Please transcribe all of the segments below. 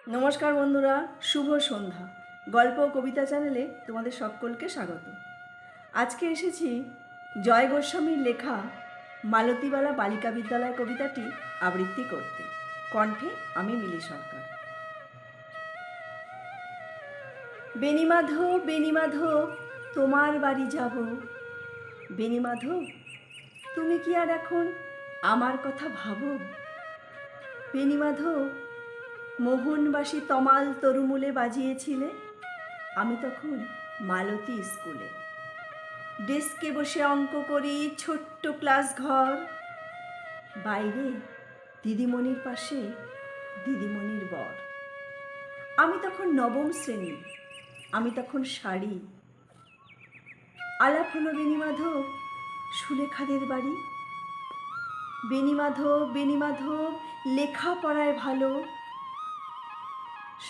নমস্কার বন্ধুরা, শুভ সন্ধ্যা। গল্প ও কবিতা চ্যানেলে তোমাদের সকলকে স্বাগত। আজকে এসেছি জয় গোস্বামীর লেখা মালতীবালা বালিকা বিদ্যালয় কবিতাটি আবৃত্তি করতে। কণ্ঠে আমি মিলি সরকার। বেণীমাধব বেণীমাধব তোমার বাড়ি যাব। বেণীমাধব তুমি কি আর এখন আমার কথা ভাবো? বেণীমাধব মোহনবাসী তমাল তরুমূলে বাজিয়েছিলে, আমি তখন মালতী স্কুলে। ডেস্কে বসে অঙ্ক করি, ছোট্ট ক্লাস ঘর। বাইরে দিদিমণির পাশে দিদিমণির বর। আমি তখন নবম শ্রেণী, আমি তখন শাড়ি। আলাপ হলো বেণীমাধব সুলেখাদের বাড়ি। বেণীমাধব বেণীমাধব লেখাপড়ায় ভালো।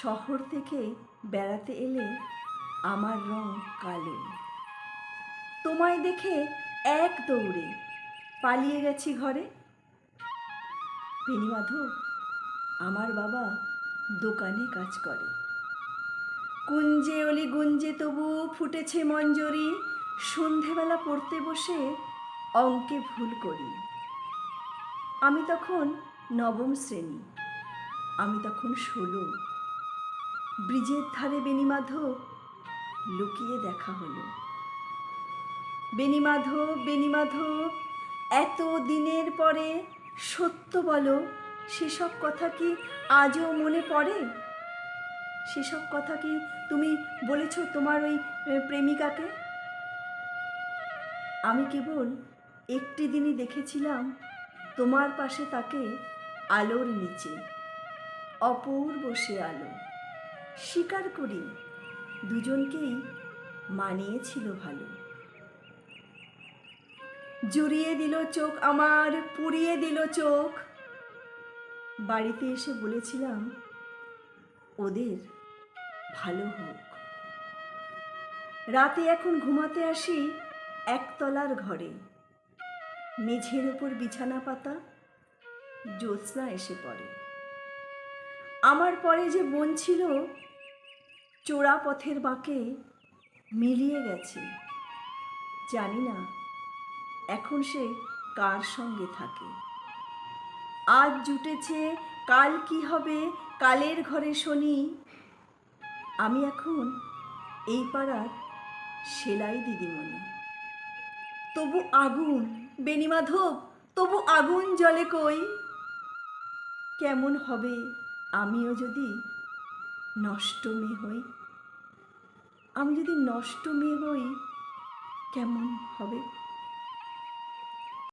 শহর থেকে বেড়াতে এলে আমার রং কালো। তোমায় দেখে এক দৌড়ে পালিয়ে গেছি ঘরে। বেণীমাধব আমার বাবা দোকানে কাজ করে। কুঞ্জে অলি গুঞ্জে তবু ফুটেছে মঞ্জরি। সন্ধেবেলা পড়তে বসে অঙ্কে ভুল করি। আমি তখন নবম শ্রেণী, আমি তখন 16। ব্রিজের ধারে বেণীমাধব লুকিয়ে দেখা হলো। বেণীমাধব বেণীমাধব এত দিনের পরে সত্য বলো, সেসব কথা কি আজও মনে পড়ে? সেসব কথা কি তুমি বলেছ তোমার ওই প্রেমিকাকে? আমি কেবল একটি দিনই দেখেছিলাম তোমার পাশে তাকে আলোর নিচে, অপূর্ব সে আলো। স্বীকার করি দুজনকেই মানিয়েছিল ভালো। জুড়িয়ে দিল চোখ আমার, পুড়িয়ে দিল চোখ। বাড়িতে এসে বলেছিলাম ওদের ভালো হোক। রাতে এখন ঘুমাতে আসি একতলার ঘরে। মেঝের ওপর বিছানা পাতা, জ্যোৎস্না এসে পড়ে। আমার পরে যে বোন ছিল চোরা পথের বাঁকে মিলিয়ে গেছে। জানি না এখন সে কার সঙ্গে থাকে। আজ জুটেছে, কাল কি হবে, কালের ঘরে শনি। আমি এখন এই পাড়ার সেলাই দিদিমণি। তবু আগুন বেণীমাধব, তবু আগুন জ্বলে কই। কেমন হবে আমিও যদি নষ্ট মেয়ে হই? আমি যদি নষ্ট মেয়ে হই কেমন হবে?